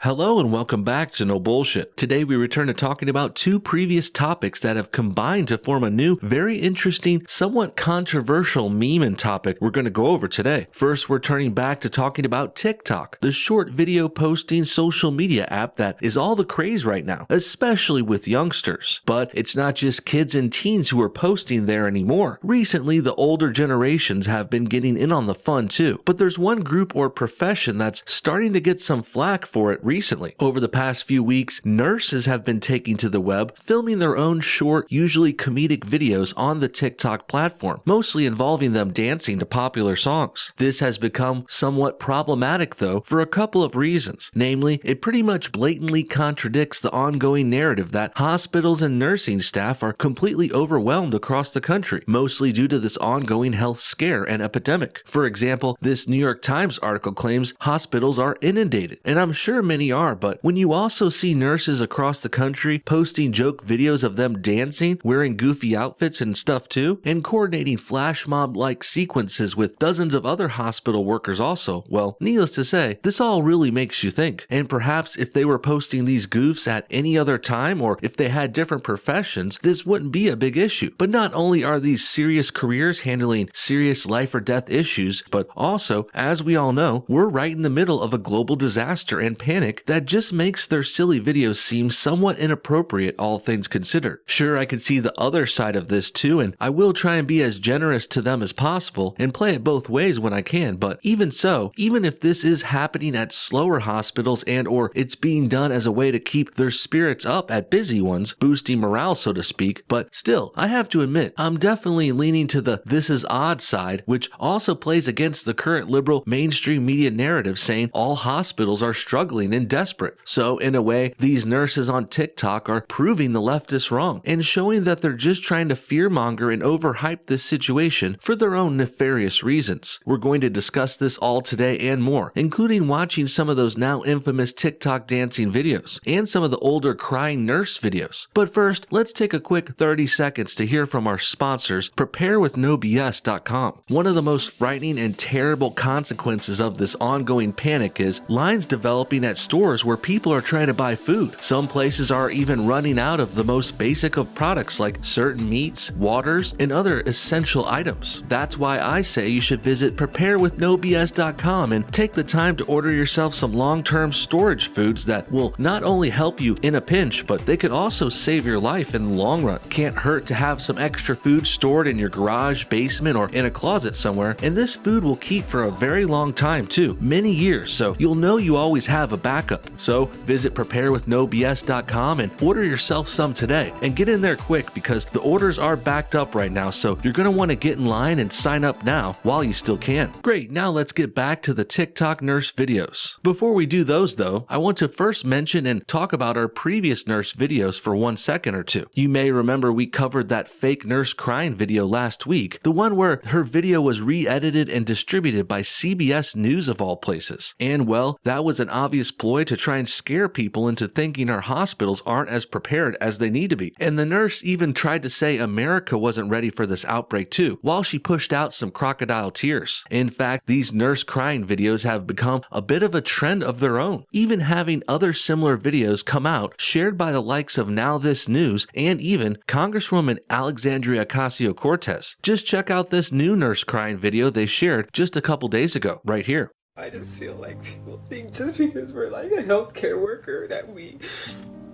Hello and welcome back to No Bullshit. Today we return to talking about two previous topics that have combined to form a new, very interesting, somewhat controversial meme and topic we're going to go over today. First, we're turning back to talking about TikTok, the short video posting social media app that is all the craze right now, especially with youngsters. But it's not just kids and teens who are posting there anymore. Recently, the older generations have been getting in on the fun too, but there's one group or profession that's starting to get some flack for it recently. Over the past few weeks, nurses have been taking to the web, filming their own short, usually comedic videos on the TikTok platform, mostly involving them dancing to popular songs. This has become somewhat problematic though for a couple of reasons. Namely, it pretty much blatantly contradicts the ongoing narrative that hospitals and nursing staff are completely overwhelmed across the country, mostly due to this ongoing health scare and epidemic. For example, this New York Times article claims hospitals are inundated, and I'm sure many are, but when you also see nurses across the country posting joke videos of them dancing, wearing goofy outfits and stuff too, and coordinating flash mob-like sequences with dozens of other hospital workers also, well, needless to say, this all really makes you think. And perhaps if they were posting these goofs at any other time, or if they had different professions, this wouldn't be a big issue. But not only are these serious careers handling serious life or death issues, but also, as we all know, we're right in the middle of a global disaster and panic that just makes their silly videos seem somewhat inappropriate, all things considered. Sure, I can see the other side of this too, and I will try and be as generous to them as possible and play it both ways when I can, but even so, even if this is happening at slower hospitals and or it's being done as a way to keep their spirits up at busy ones, boosting morale so to speak, but still, I have to admit, I'm definitely leaning to the this is odd side, which also plays against the current liberal mainstream media narrative saying all hospitals are struggling and desperate. So in a way, these nurses on TikTok are proving the leftists wrong and showing that they're just trying to fearmonger and overhype this situation for their own nefarious reasons. We're going to discuss this all today and more, including watching some of those now infamous TikTok dancing videos and some of the older crying nurse videos. But first, let's take a quick 30 seconds to hear from our sponsors, preparewithnobs.com. One of the most frightening and terrible consequences of this ongoing panic is lines developing at stores where people are trying to buy food. Some places are even running out of the most basic of products like certain meats, waters, and other essential items. That's why I say you should visit preparewithnobs.com and take the time to order yourself some long-term storage foods that will not only help you in a pinch, but they could also save your life in the long run. Can't hurt to have some extra food stored in your garage, basement, or in a closet somewhere, and this food will keep for a very long time too, many years, so you'll know you always have a backup. So visit preparewithnobs.com and order yourself some today, and get in there quick because the orders are backed up right now, so you're going to want to get in line and sign up now while you still can. Great, now let's get back to the TikTok nurse videos. Before we do those though, I want to first mention and talk about our previous nurse videos for 1 second or two. You may remember we covered that fake nurse crying video last week, the one where her video was re-edited and distributed by CBS News of all places. And well, that was an obvious ploy to try and scare people into thinking our hospitals aren't as prepared as they need to be. And the nurse even tried to say America wasn't ready for this outbreak too, while she pushed out some crocodile tears. In fact, these nurse crying videos have become a bit of a trend of their own, even having other similar videos come out shared by the likes of Now This News and even Congresswoman Alexandria Ocasio-Cortez. Just check out this new nurse crying video they shared just a couple days ago, right here. I just feel like people think just because we're like a healthcare worker that we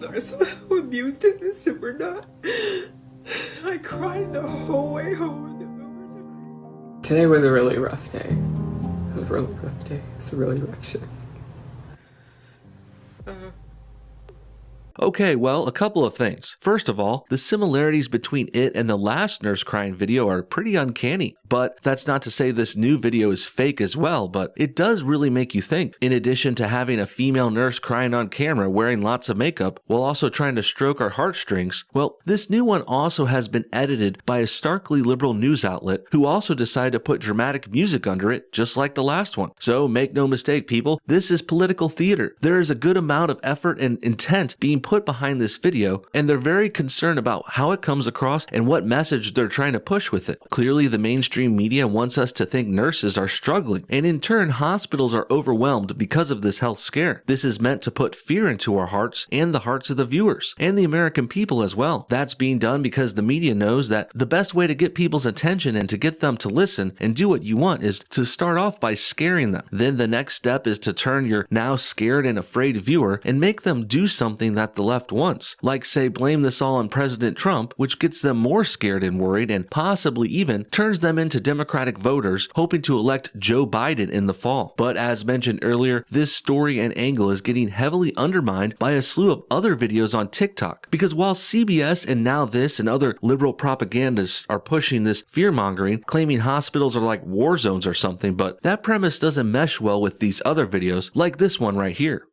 are somehow immune to this and we're not. I cried the whole way home. Today was a really rough day. It was a really rough day. It's a really rough shift. Okay, well, a couple of things. First of all, the similarities between it and the last nurse crying video are pretty uncanny. But that's not to say this new video is fake as well, but it does really make you think. In addition to having a female nurse crying on camera wearing lots of makeup while also trying to stroke our heartstrings, well, this new one also has been edited by a starkly liberal news outlet who also decided to put dramatic music under it, just like the last one. So make no mistake, people, this is political theater. There is a good amount of effort and intent being put behind this video, and they're very concerned about how it comes across and what message they're trying to push with it. Clearly, the mainstream media wants us to think nurses are struggling, and in turn, hospitals are overwhelmed because of this health scare. This is meant to put fear into our hearts and the hearts of the viewers, and the American people as well. That's being done because the media knows that the best way to get people's attention and to get them to listen and do what you want is to start off by scaring them. Then the next step is to turn your now scared and afraid viewer and make them do something that the left wants, like say blame this all on President Trump, which gets them more scared and worried and possibly even turns them into Democratic voters hoping to elect Joe Biden in the fall. But as mentioned earlier, this story and angle is getting heavily undermined by a slew of other videos on TikTok, because while CBS and Now This and other liberal propagandists are pushing this fear-mongering, claiming hospitals are like war zones or something, but that premise doesn't mesh well with these other videos like this one right here.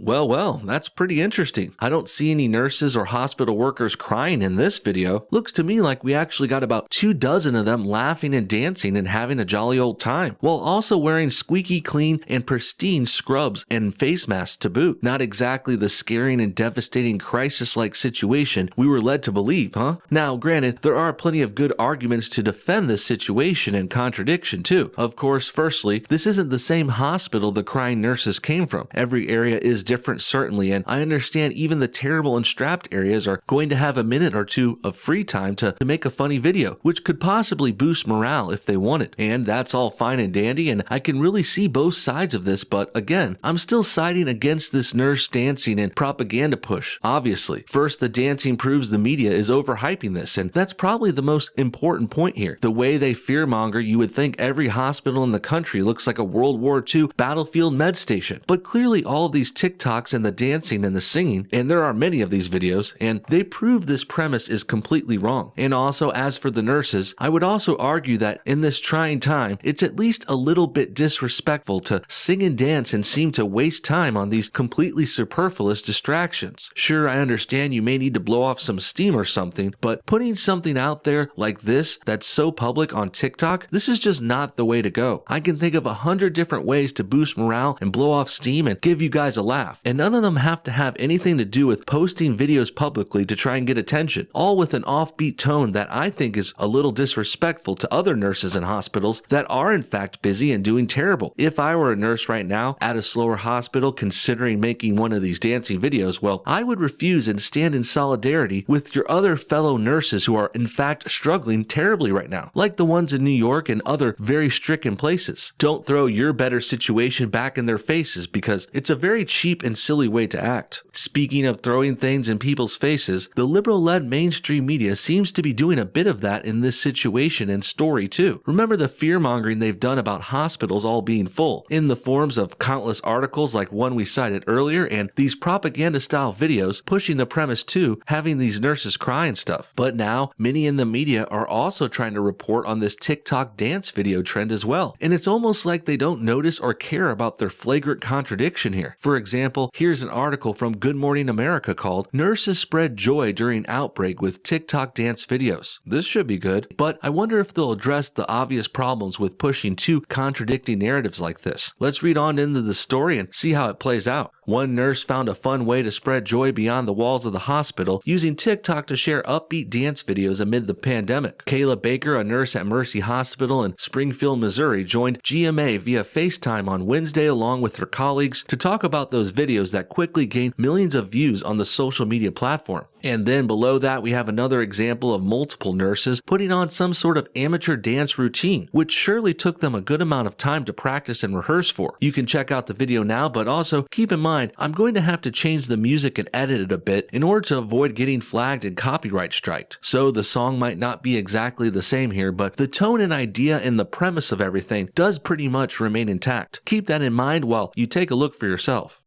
Well, that's pretty interesting. I don't see any nurses or hospital workers crying in this video. Looks to me like we actually got about 24 of them laughing and dancing and having a jolly old time, while also wearing squeaky clean and pristine scrubs and face masks to boot. Not exactly the scaring and devastating crisis-like situation we were led to believe, huh? Now, granted, there are plenty of good arguments to defend this situation and contradiction too. Of course, firstly, this isn't the same hospital the crying nurses came from. Every area is different, certainly, and I understand even the terrible and strapped areas are going to have a minute or two of free time to make a funny video, which could possibly boost morale if they wanted. And that's all fine and dandy, and I can really see both sides of this, but again, I'm still siding against this nurse dancing and propaganda push, obviously. First, the dancing proves the media is overhyping this, and that's probably the most important point here. The way they fearmonger, you would think every hospital in the country looks like a World War II battlefield med station, but clearly all of these TikToks and the dancing and the singing, and there are many of these videos, and they prove this premise is completely wrong. And also, as for the nurses, I would also argue that in this trying time, it's at least a little bit disrespectful to sing and dance and seem to waste time on these completely superfluous distractions. Sure, I understand you may need to blow off some steam or something, but putting something out there like this that's so public on TikTok, this is just not the way to go. I can think of 100 different ways to boost morale and blow off steam and give you guys a laugh, and none of them have to have anything to do with posting videos publicly to try and get attention, all with an offbeat tone that I think is a little disrespectful to other nurses in hospitals that are in fact busy and doing terrible. If I were a nurse right now at a slower hospital considering making one of these dancing videos, well, I would refuse and stand in solidarity with your other fellow nurses who are in fact struggling terribly right now, like the ones in New York and other very stricken places. Don't throw your better situation back in their faces, because it's a very cheap and silly way to act. Speaking of throwing things in people's faces, the liberal-led mainstream media seems to be doing a bit of that in this situation and story too. Remember the fear-mongering they've done about hospitals all being full, in the forms of countless articles like one we cited earlier, and these propaganda-style videos pushing the premise too, having these nurses cry and stuff. But now, many in the media are also trying to report on this TikTok dance video trend as well, and it's almost like they don't notice or care about their flagrant contradiction here. For example, here's an article from Good Morning America called "Nurses Spread Joy During Outbreak with TikTok Dance Videos." This should be good, but I wonder if they'll address the obvious problems with pushing two contradicting narratives like this. Let's read on into the story and see how it plays out. One nurse found a fun way to spread joy beyond the walls of the hospital, using TikTok to share upbeat dance videos amid the pandemic. Kayla Baker, a nurse at Mercy Hospital in Springfield, Missouri, joined GMA via FaceTime on Wednesday along with her colleagues to talk about those videos that quickly gained millions of views on the social media platform. And then below that, we have another example of multiple nurses putting on some sort of amateur dance routine, which surely took them a good amount of time to practice and rehearse for. You can check out the video now, but also keep in mind, I'm going to have to change the music and edit it a bit in order to avoid getting flagged and copyright striked. So the song might not be exactly the same here, but the tone and idea and the premise of everything does pretty much remain intact. Keep that in mind while you take a look for yourself.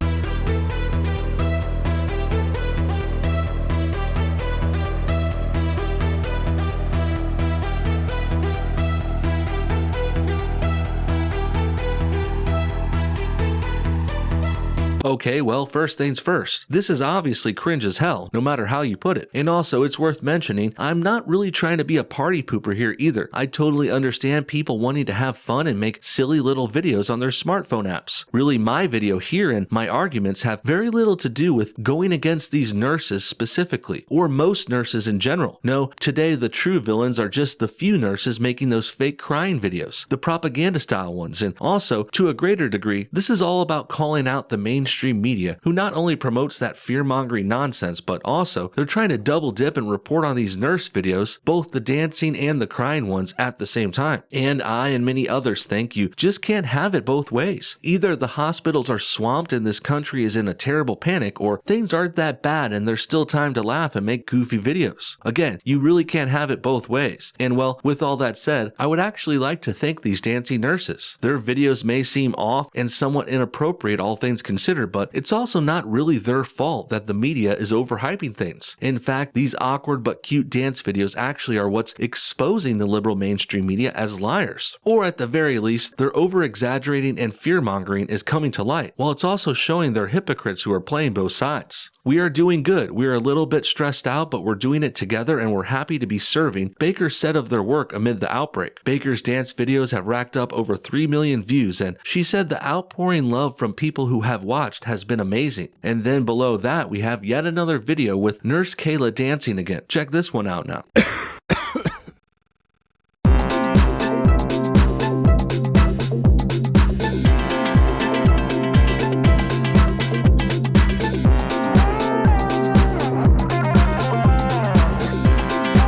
Okay, well, first things first. This is obviously cringe as hell, no matter how you put it. And also, it's worth mentioning, I'm not really trying to be a party pooper here either. I totally understand people wanting to have fun and make silly little videos on their smartphone apps. Really, my video here and my arguments have very little to do with going against these nurses specifically, or most nurses in general. No, today the true villains are just the few nurses making those fake crying videos, the propaganda style ones, and also, to a greater degree, this is all about calling out the mainstream media, who not only promotes that fear-mongering nonsense, but also they're trying to double dip and report on these nurse videos, both the dancing and the crying ones at the same time. And I and many others think you just can't have it both ways. Either the hospitals are swamped and this country is in a terrible panic, or things aren't that bad and there's still time to laugh and make goofy videos. Again, you really can't have it both ways. And well, with all that said, I would actually like to thank these dancing nurses. Their videos may seem off and somewhat inappropriate, all things considered, but it's also not really their fault that the media is overhyping things. In fact, these awkward but cute dance videos actually are what's exposing the liberal mainstream media as liars. Or at the very least, their over-exaggerating and fear-mongering is coming to light, while it's also showing they're hypocrites who are playing both sides. We are doing good. We are a little bit stressed out, but we're doing it together and we're happy to be serving, Baker said of their work amid the outbreak. Baker's dance videos have racked up over 3 million views, and she said the outpouring love from people who have watched has been amazing. And then below that, we have yet another video with Nurse Kayla dancing again. Check this one out now.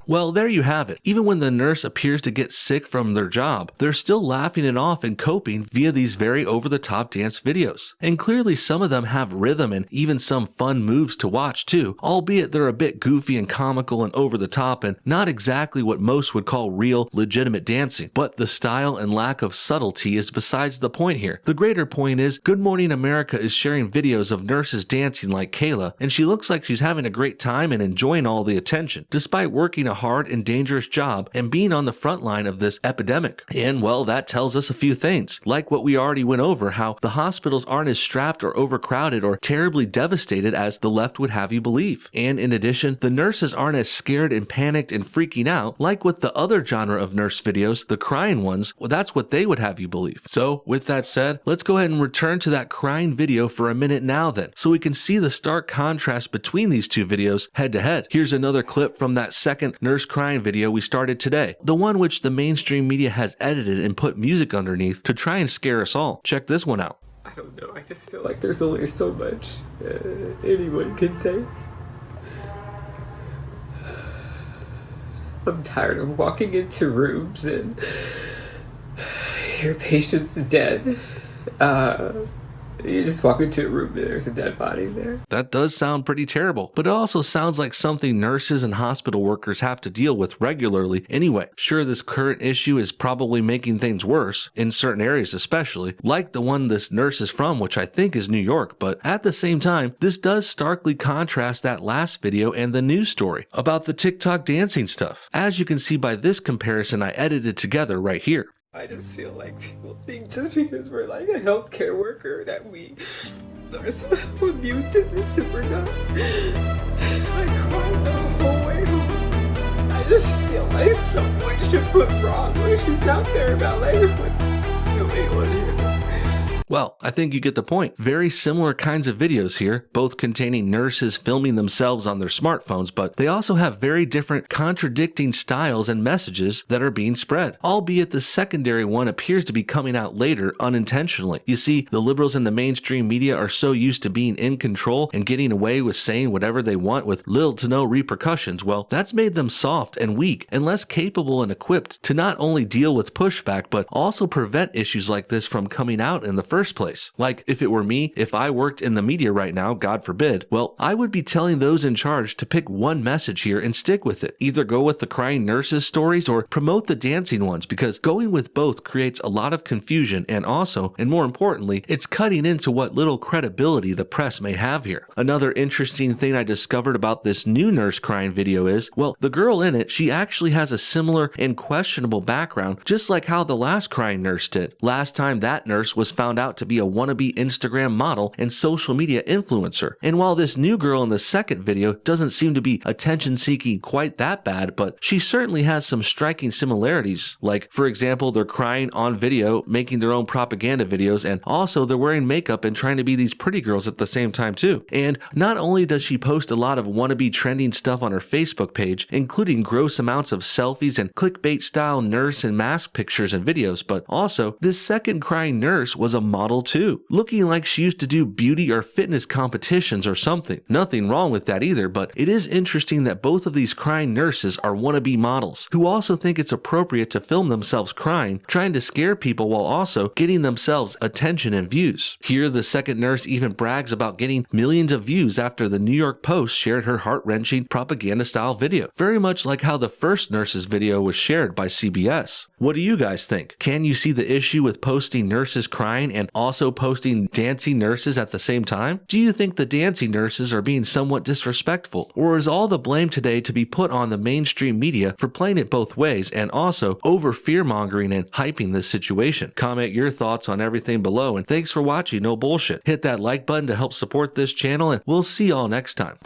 Well, there you have it. Even when the nurse appears to get sick from their job, they're still laughing it off and coping via these very over-the-top dance videos. And clearly some of them have rhythm and even some fun moves to watch too, albeit they're a bit goofy and comical and over-the-top and not exactly what most would call real, legitimate dancing. But the style and lack of subtlety is besides the point here. The greater point is, Good Morning America is sharing videos of nurses dancing like Kayla, and she looks like she's having a great time and enjoying all the attention, despite working a hard and dangerous job and being on the front line of this epidemic. And well, that tells us a few things, like what we already went over, how the hospitals aren't as strapped or overcrowded or terribly devastated as the left would have you believe. And in addition, the nurses aren't as scared and panicked and freaking out like with the other genre of nurse videos, the crying ones. Well, that's what they would have you believe. So with that said, let's go ahead and return to that crying video for a minute now then, so we can see the stark contrast between these two videos head to head. Here's another clip from that second nurse crying video we started today, the one which the mainstream media has edited and put music underneath to try and scare us all. Check this one out. I don't know, I just feel like there's only so much anyone can take. I'm tired of walking into rooms and your patient's dead. You just walk into a room and there's a dead body there. That does sound pretty terrible, but it also sounds like something nurses and hospital workers have to deal with regularly anyway. Sure, this current issue is probably making things worse, in certain areas especially, like the one this nurse is from, which I think is New York, but at the same time, this does starkly contrast that last video and the news story about the TikTok dancing stuff, as you can see by this comparison I edited together right here. I just feel like people think just because we're like a healthcare worker that we are somehow immune to this and we're not. I cried the whole way home. I just feel like someone should put wrong issues out there about like what's going on here. Well, I think you get the point. Very similar kinds of videos here, both containing nurses filming themselves on their smartphones, but they also have very different contradicting styles and messages that are being spread, albeit the secondary one appears to be coming out later unintentionally. You see, the liberals in the mainstream media are so used to being in control and getting away with saying whatever they want with little to no repercussions. Well, that's made them soft and weak and less capable and equipped to not only deal with pushback, but also prevent issues like this from coming out in the first place. Like, if it were me, if I worked in the media right now, God forbid, well, I would be telling those in charge to pick one message here and stick with it. Either go with the crying nurses stories or promote the dancing ones, because going with both creates a lot of confusion and also, and more importantly, it's cutting into what little credibility the press may have here. Another interesting thing I discovered about this new nurse crying video is, well, the girl in it, she actually has a similar and questionable background, just like how the last crying nurse did. Last time that nurse was found out out to be a wannabe Instagram model and social media influencer. And while this new girl in the second video doesn't seem to be attention seeking quite that bad, but she certainly has some striking similarities. Like, for example, they're crying on video, making their own propaganda videos, and also they're wearing makeup and trying to be these pretty girls at the same time too. And not only does she post a lot of wannabe trending stuff on her Facebook page, including gross amounts of selfies and clickbait style nurse and mask pictures and videos, but also this second crying nurse was a model too, looking like she used to do beauty or fitness competitions or something. Nothing wrong with that either, but it is interesting that both of these crying nurses are wannabe models who also think it's appropriate to film themselves crying, trying to scare people while also getting themselves attention and views. Here, the second nurse even brags about getting millions of views after the New York Post shared her heart-wrenching propaganda-style video, very much like how the first nurse's video was shared by CBS. What do you guys think? Can you see the issue with posting nurses crying and also posting dancing nurses at the same time? Do you think the dancing nurses are being somewhat disrespectful? Or is all the blame today to be put on the mainstream media for playing it both ways and also over fear-mongering and hyping this situation? Comment your thoughts on everything below, and thanks for watching No Bullshit. Hit that like button to help support this channel, and we'll see y'all next time.